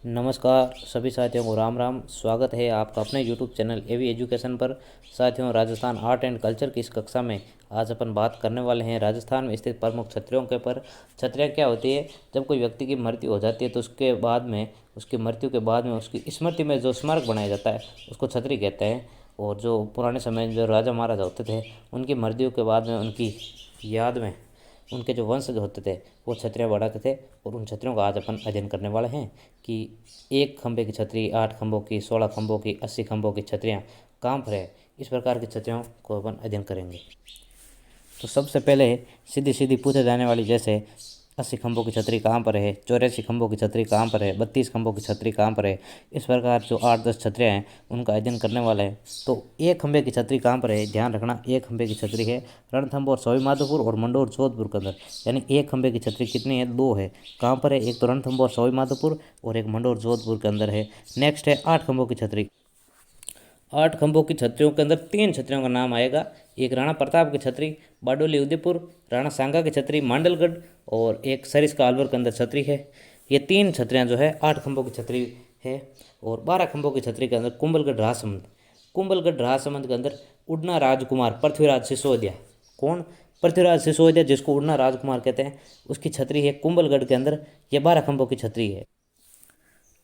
नमस्कार सभी साथियों को राम राम। स्वागत है आपका अपने यूट्यूब चैनल एवी एजुकेशन पर। साथियों, राजस्थान आर्ट एंड कल्चर की इस कक्षा में आज अपन बात करने वाले हैं राजस्थान में स्थित प्रमुख छतरियों के पर। छतरियाँ क्या होती है? जब कोई व्यक्ति की मृत्यु हो जाती है तो उसके बाद में उसकी मृत्यु के बाद में उसकी स्मृति में जो स्मारक बनाया जाता है उसको छतरी कहते हैं। और जो पुराने समय में जो राजा महाराजा होते थे उनकी मृत्यु के बाद में उनकी याद में उनके जो वंशज होते थे वो छतरियाँ बढ़ाते थे। और उन छतरियों का आज अपन अध्ययन करने वाले हैं कि एक खंभे की छतरी, 8 खंभों की, 16 खंभों की, 80 खंभों की छतरियाँ कहाँ पर है। इस प्रकार की छतरियों को अपन अध्ययन करेंगे। तो सबसे पहले सीधी सीधी पूछे जाने वाली, जैसे 80 खंभों की छतरी कहाँ पर है, 84 खंभों की छतरी कहाँ पर है, 32 खंभों की छतरी कहाँ पर है, इस प्रकार जो 8-10 छतरियाँ हैं उनका अध्ययन करने वाला है। तो एक खंभे की छतरी कहाँ पर है, ध्यान रखना, एक खंभे की छतरी है रणथंभौर सवाईमाधोपुर और मंडोर जोधपुर के अंदर। यानी एक खंभे की छतरी कितनी है? 2 है। कहाँ पर है? एक तो रणथंभौर सवाईमाधोपुर और एक मंडोर जोधपुर के अंदर है। नेक्स्ट है 8 खंभों की छतरी। 8 खंभों की छतरियों के अंदर 3 छतरियों का नाम आएगा। एक राणा प्रताप की छतरी बारडोली उदयपुर, राणा सांगा की छतरी मांडलगढ़ और एक सरिस्का अलवर के अंदर छतरी है। ये 3 छतरियाँ जो है 8 खंभों की छतरी है। और 12 खंभों की छतरी के अंदर कुंभलगढ़ राजसमंद, कुंभलगढ़ राजसमंद के अंदर उड़ना राजकुमार पृथ्वीराज सिसोदिया। कौन? पृथ्वीराज सिसोदिया, जिसको उड़ना राजकुमार कहते हैं, उसकी छतरी है कुंभलगढ़ के अंदर। ये 12 खंभों की छतरी है।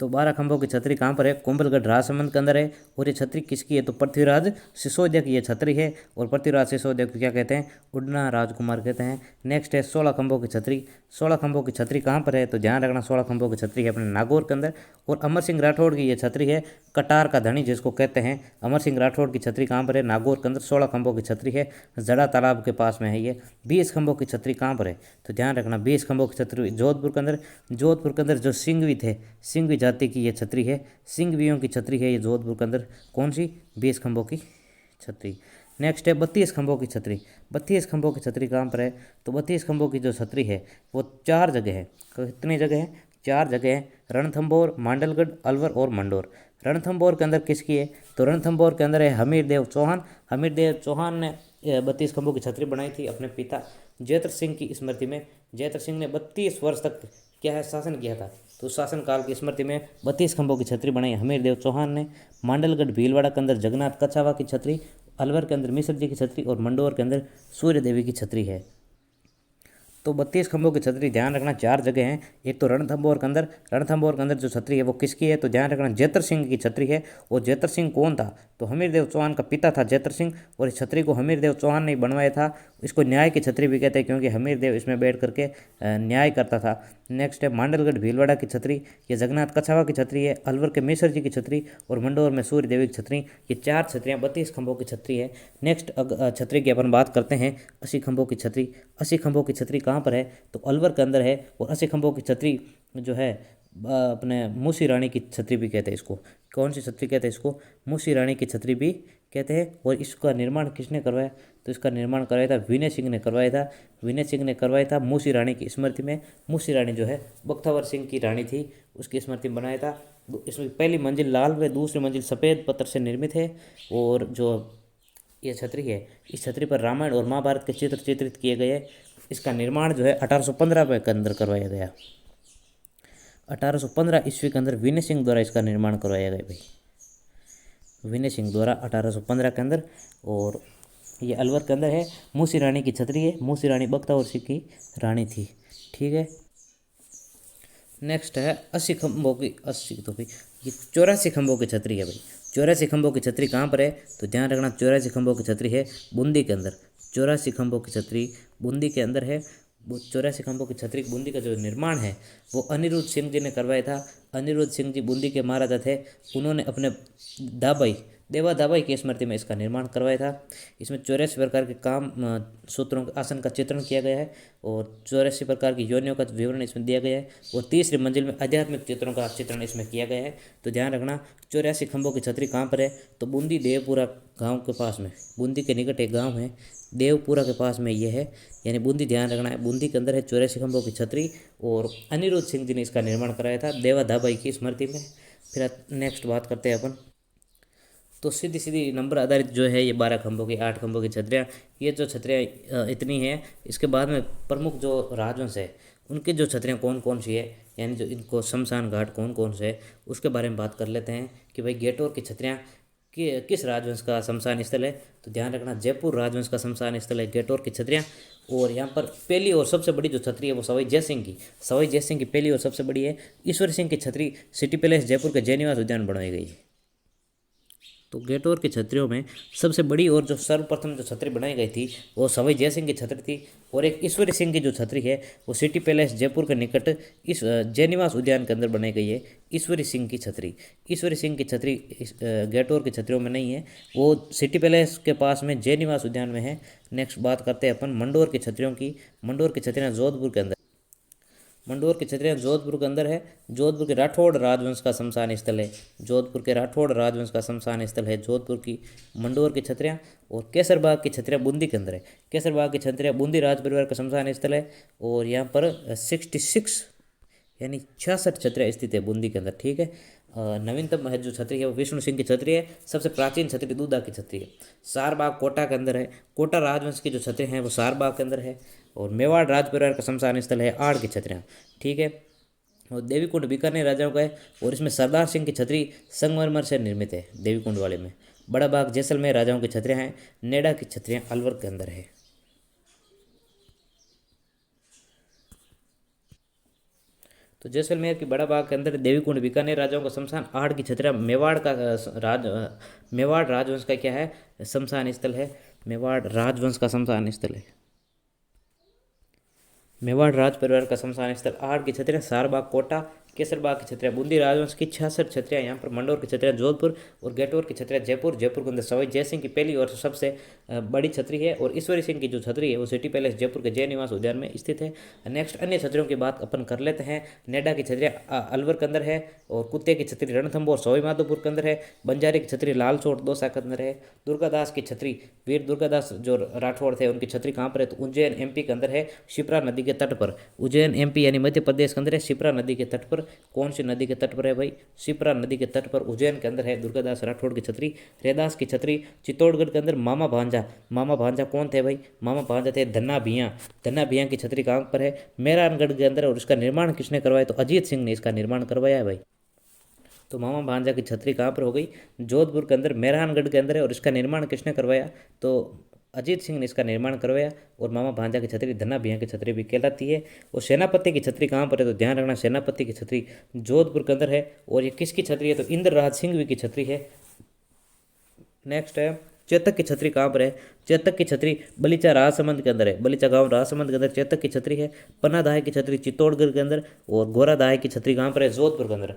तो 12 खंभों की छतरी कहाँ पर है? कुंभलगढ़ राजसमंद के अंदर है। और ये छतरी किसकी है? तो पृथ्वीराज सिसोदिया की ये छतरी है। और पृथ्वीराज सिसोदिया को क्या कहते हैं? उड़ना राजकुमार कहते हैं। नेक्स्ट है 16 खंभों की छतरी। 16 खंभों की छतरी कहाँ पर है? तो ध्यान रखना, 16 खंभों की छतरी है अपने नागौर के अंदर। और अमर सिंह राठौड़ की ये छतरी है, कटार का धनी जिसको कहते हैं। अमर सिंह राठौड़ की छतरी कहाँ पर है? नागौर के अंदर। 16 खंभों की छतरी है, जड़ा तालाब के पास में है ये। 20 खंभों की छतरी कहाँ पर है? तो ध्यान रखना, 20 खंभों की छतरी जोधपुर के अंदर। जोधपुर के अंदर जो सिंघवी थे, सिंघवी जाति की ये छतरी है, सिंघवियों की छतरी है ये जोधपुर के अंदर। कौन सी? 20 खंभों की छतरी। नेक्स्ट है 32 खंभों की छतरी। 32 खंभों की छतरी कहाँ पर है? तो 32 खंभों की जो छतरी है वो 4 जगह है। कितनी जगह है? 4 जगह है। रणथंभौर, मांडलगढ़, अलवर और मंडोर। रणथंभौर के अंदर किसकी है? तो रणथंभौर के अंदर है हमीर देव चौहान। हमीर देव चौहान ने 32 खंभों की छतरी बनाई थी अपने पिता जयत्र सिंह की स्मृति में। जयत्र सिंह ने 32 वर्ष तक क्या है, शासन किया था। तो शासन काल की स्मृति में 32 खंभों की छतरी बनाई हमीर देव चौहान ने। मांडलगढ़ भीलवाड़ा के अंदर जगन्नाथ कछावा की छतरी, अलवर के अंदर मिश्र जी की छतरी और मंडोर के अंदर सूर्य देवी की छतरी है। तो 32 खंभों की छतरी, ध्यान रखना, 4 जगह हैं। एक तो रणथंभौर के अंदर, रणथंभौर के अंदर जो छतरी है वो किसकी है? तो ध्यान रखना, जयत्र सिंह की छतरी है। और जयत्र सिंह कौन था? तो हमीर देव चौहान का पिता था जयत्र सिंह। और इस छतरी को हमीर देव चौहान ने बनवाया था। इसको न्याय की छतरी भी कहते हैं क्योंकि हमीर देव इसमें बैठ करके न्याय करता था। नेक्स्ट है मांडलगढ़ भीलवाड़ा की छतरी, ये जगन्नाथ कछावा की छतरी है। अलवर के मिश्र जी की छतरी और मंडोर में सूर्य देवी की छतरी। ये 4 छतरियाँ 32 खंभों की छतरी है। नेक्स्ट छतरी की अपन बात करते हैं 80 खंभों की छतरी। 80 खंभों की छतरी कहाँ पर है? तो अलवर के अंदर है। और 80 खंभों की छतरी जो है अपने मूसी रानी की छतरी भी कहते हैं इसको। कौन सी छतरी कहते हैं इसको? मूसी रानी की छतरी भी कहते हैं। और इसका निर्माण किसने करवाया? तो इसका निर्माण करवाया था विनय सिंह ने करवाया था। विनय सिंह ने करवाया था मूसी रानी की स्मृति में। मूसी रानी जो है बख्तावर सिंह की रानी थी, उसकी स्मृति में बनाया था। इसमें पहली मंजिल लाल व दूसरी मंजिल सफ़ेद पत्थर से निर्मित है। और जो ये छतरी है, इस छतरी पर रामायण और महाभारत के चित्र चित्रित किए गए। इसका निर्माण जो है 1815 में के अंदर करवाया गया। 1815 ईस्वी के अंदर विनय सिंह द्वारा इसका निर्माण करवाया गया भाई, विनय सिंह द्वारा 1815 के अंदर। और ये अलवर के अंदर है। मूसी रानी की छतरी है। मूसी रानी बख्तावर सिंह की रानी थी। ठीक है। नेक्स्ट है 80 खंभों की, 80 तो भाई ये 84 खंभों की छतरी है भाई। 84 खंभों की छतरी कहाँ पर है? तो ध्यान रखना, 84 खंभों की छतरी है बूंदी के अंदर। 84 खंभों की छतरी बूंदी के अंदर है। वो 84 खंभों की छतरी बूंदी का जो निर्माण है वो अनिरुद्ध सिंह जी ने करवाया था। अनिरुद्ध सिंह जी बूंदी के महाराजा थे। उन्होंने अपने दाबाई देवा दाबाई की स्मृति में इसका निर्माण करवाया था। इसमें 84 प्रकार के काम सूत्रों के आसन का चित्रण किया गया है। और 84 प्रकार की योनियों का विवरण इसमें दिया गया है। और तीसरी मंजिल में आध्यात्मिक चित्रों का चित्रण इसमें किया गया है। तो ध्यान रखना, 84 खंभों की छतरी कहाँ पर है? तो बूंदी देवपुरा गाँव के पास में, बूंदी के निकट एक गाँव है देवपुरा के पास में ये है। यानी बूंदी, ध्यान रखना है, बूंदी के अंदर है 84 खंभों की छतरी। और अनिरुद्ध सिंह जी ने इसका निर्माण कराया था देवा दाबाई की स्मृति में। फिर नेक्स्ट बात करते हैं अपन। तो सीधी सीधी नंबर आधारित जो है ये 12 खंभों की, 8 खंभों की छतरियाँ, ये जो छतरियाँ इतनी हैं। इसके बाद में प्रमुख जो राजवंश है उनकी जो छतरियाँ कौन कौन सी है, यानी जो इनको शमशान घाट कौन कौन से है उसके बारे में बात कर लेते हैं कि भाई गेटोर की छतरियाँ किस राजवंश का शमशान स्थल है। तो ध्यान रखना, जयपुर राजवंश का शमशान स्थल है गेटोर की छतरियाँ। और यहाँ पर पहली और सबसे बड़ी जो छतरी है वो सवाई जयसिंह की पहली और सबसे बड़ी है। ईश्वर सिंह की छतरी सिटी पैलेस जयपुर के जयनिवास उद्यान बनवाई गई है। तो गेटोर की छतरियों में सबसे बड़ी और जो सर्वप्रथम जो छतरी बनाई गई थी वो सवाई जयसिंह की छतरी थी। और एक ईश्वरी सिंह की जो छतरी है वो सिटी पैलेस जयपुर के निकट इस जयनिवास उद्यान के अंदर बनाई गई है। ईश्वरी सिंह की छतरी गेटोर की छतरियों में नहीं है, वो सिटी पैलेस के पास में जयनिवास उद्यान में है। नेक्स्ट बात करते हैं अपन मंडोर की छतरियों की। मंडोर की छतरियाँ जोधपुर के अंदर मंडोर की छतरियाँ जोधपुर के अंदर है। जोधपुर के राठौड़ राजवंश का शमशान स्थल है। जोधपुर के राठौड़ राजवंश का शमशान स्थल है जोधपुर की मंडोर की छतरियाँ। और केसरबाग की छतरियाँ बूंदी के अंदर है। केसरबाग की छतरियाँ बूंदी राज परिवार का शमशान स्थल है। और यहाँ पर 66 यानी 66 छतरियाँ स्थित है बूंदी के अंदर, ठीक है। नवीनतम है जो छतरी है वो विष्णु सिंह की छतरी है। सबसे प्राचीन छतरी दूधा की छतरी है। सारबाग कोटा के अंदर है। कोटा राजवंश की जो छतरी हैं वो सारबाग के अंदर है। और मेवाड़ राज परिवार का शमशान स्थल है आड़ की छतरियाँ, ठीक है। और देवीकुंड बीकानेर राजाओं का है। और इसमें सरदार सिंह की छतरी संगमरमर से निर्मित है देवीकुंड वाले में। बड़ा बाग जैसलमेर राजाओं की छतरियाँ हैं। नेडा की छतरियाँ अलवर के अंदर है। तो जैसलमेर की बड़ा बाग के अंदर देवीकुंड बीकानेर राजाओं का शमशान। आड़ की छतरियाँ मेवाड़ राजवंश का क्या है, शमशान स्थल है। मेवाड़ राजवंश का शमशान स्थल है। मेवाड़ राज परिवार का शमशान स्थल आड़ की छतरियाँ सारबाग कोटा। केसरबाग की छतरियाँ बूंदी राजवंश की। 66 छतरियाँ यहाँ पर। मंडोर की छतरियाँ जोधपुर। और गेटोर की छतरियाँ जयपुर के अंदर सवाई जयसिंह की पहली और सबसे बड़ी छतरी है। और ईश्वरी सिंह की जो छतरी है वो सिटी पैलेस जयपुर के जयनिवास उद्यान में स्थित है। नेक्स्ट अन्य छतरियों की बात अपन कर लेते हैं। नेडा की छतरियाँ अलवर के अंदर है। और कुत्ते की छतरी रणथंभौर सवाई माधोपुर के अंदर है। बंजारी की छतरी लालसोट दौसा के अंदर है। दुर्गादास की छतरी वीर दुर्गादास जो राठौड़ थे उनकी छतरी कहाँ पर है, तो उज्जैन एमपी के अंदर है, शिप्रा नदी के तट पर। उज्जैन एमपी यानी मध्य प्रदेश के अंदर है, शिप्रा नदी के तट पर। कौन सी नदी के तट पर है भाई, शिप्रा नदी के तट पर उज्जैन के अंदर है दुर्गादास राठौड़ की छतरी। रैदास की छतरी चित्तौड़गढ़ के अंदर। मामा भांजा कौन थे भाई, मामा भांजा थे धन्ना भिया की छतरी कहाँ पर है, मेहरानगढ़ के अंदर। और इसका निर्माण किसने करवाया, तो अजीत सिंह ने इसका निर्माण करवाया है भाई। तो मामा भांजा की छतरी कहाँ पर हो गई, जोधपुर के अंदर मेहरानगढ़ के अंदर है। और इसका निर्माण किसने करवाया, तो अजीत सिंह ने इसका निर्माण करवाया। और मामा भांजा की छतरी धन्ना भिया की छतरी भी कहलाती है। और सेनापति की छतरी कहाँ पर है, तो ध्यान रखना सेनापति की छतरी जोधपुर के अंदर है। और ये किसकी छतरी है, तो इंद्रराज सिंघवी की छतरी है। नेक्स्ट है चेतक की छतरी कहाँ पर है, चेतक की छतरी बलीचा राजसमंद के अंदर है। बलीचा गांव राजसमंद के अंदर चेतक की छतरी है। पन्नाधाय की छतरी चित्तौड़गढ़ के अंदर। और गोराधाय की छतरी कहाँ पर है, जोधपुर के अंदर।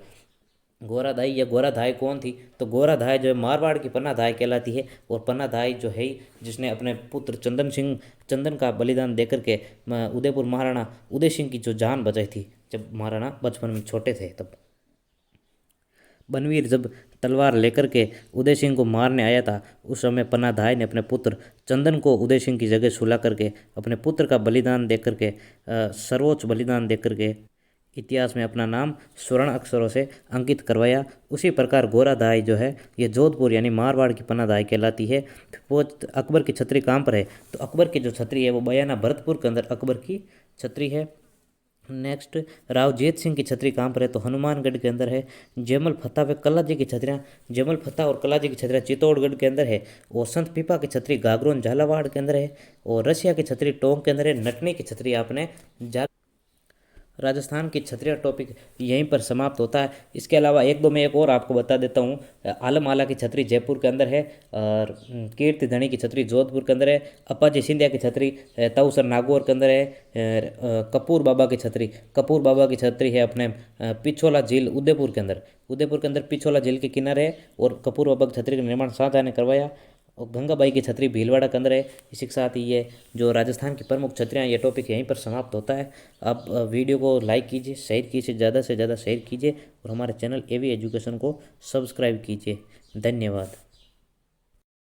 गोराधाई या गोराधाई कौन थी, तो गोराधाई जो है मारवाड़ की पन्नाधाय कहलाती है। और पन्नाधाय जो है जिसने अपने पुत्र चंदन का बलिदान देकर के उदयपुर महाराणा उदय सिंह की जो जान बचाई थी जब महाराणा बचपन में छोटे थे। तब बनवीर जब तलवार लेकर के उदय सिंह को मारने आया था, उस समय पन्नाधाय ने अपने पुत्र चंदन को उदय सिंह की जगह सुला करके अपने पुत्र का बलिदान दे करके सर्वोच्च बलिदान दे करके इतिहास में अपना नाम स्वर्ण अक्षरों से अंकित करवाया। उसी प्रकार गोराधाई जो है ये जोधपुर यानी मारवाड़ की पन्नाधाय कहलाती है। वो अकबर की छतरी कहाँ पर है, तो अकबर की जो छतरी है वो बयाना भरतपुर के अंदर अकबर की छतरी है। नेक्स्ट राव जेत सिंह की छतरी कहाँ पर है, तो हनुमानगढ़ के अंदर है। जयमल फत्ता व कलाजी की छतरियाँ जयमल फत्ता और कलाजी की छतरियाँ चित्तौड़गढ़ के अंदर है। और संत पीपा की छतरी गागरोन झालावाड़ के अंदर है। और रसिया की छतरी टोंक के अंदर है। नटनी की छतरी आपने राजस्थान की छतरिया टॉपिक यहीं पर समाप्त होता है। इसके अलावा एक दो मैं एक और आपको बता देता हूँ। आलम आला की छतरी जयपुर के अंदर है। और कीर्ति धनी की छतरी जोधपुर के अंदर है। अप्पाजी सिंधिया की छतरी ताऊसर नागौर के अंदर है। कपूर बाबा की छतरी है अपने पिछोला झील उदयपुर के अंदर पिछोला झील के किनारे है। और कपूर बाबा की छतरी का निर्माण शाहजहाँ ने करवाया। और गंगाबाई की छतरी भीलवाड़ा के अंदर है। इसी के साथ ही ये जो राजस्थान की प्रमुख छतरियाँ ये टॉपिक यहीं पर समाप्त होता है। आप वीडियो को लाइक कीजिए, शेयर कीजिए, ज़्यादा से ज़्यादा शेयर कीजिए और हमारे चैनल एवी एजुकेशन को सब्सक्राइब कीजिए। धन्यवाद।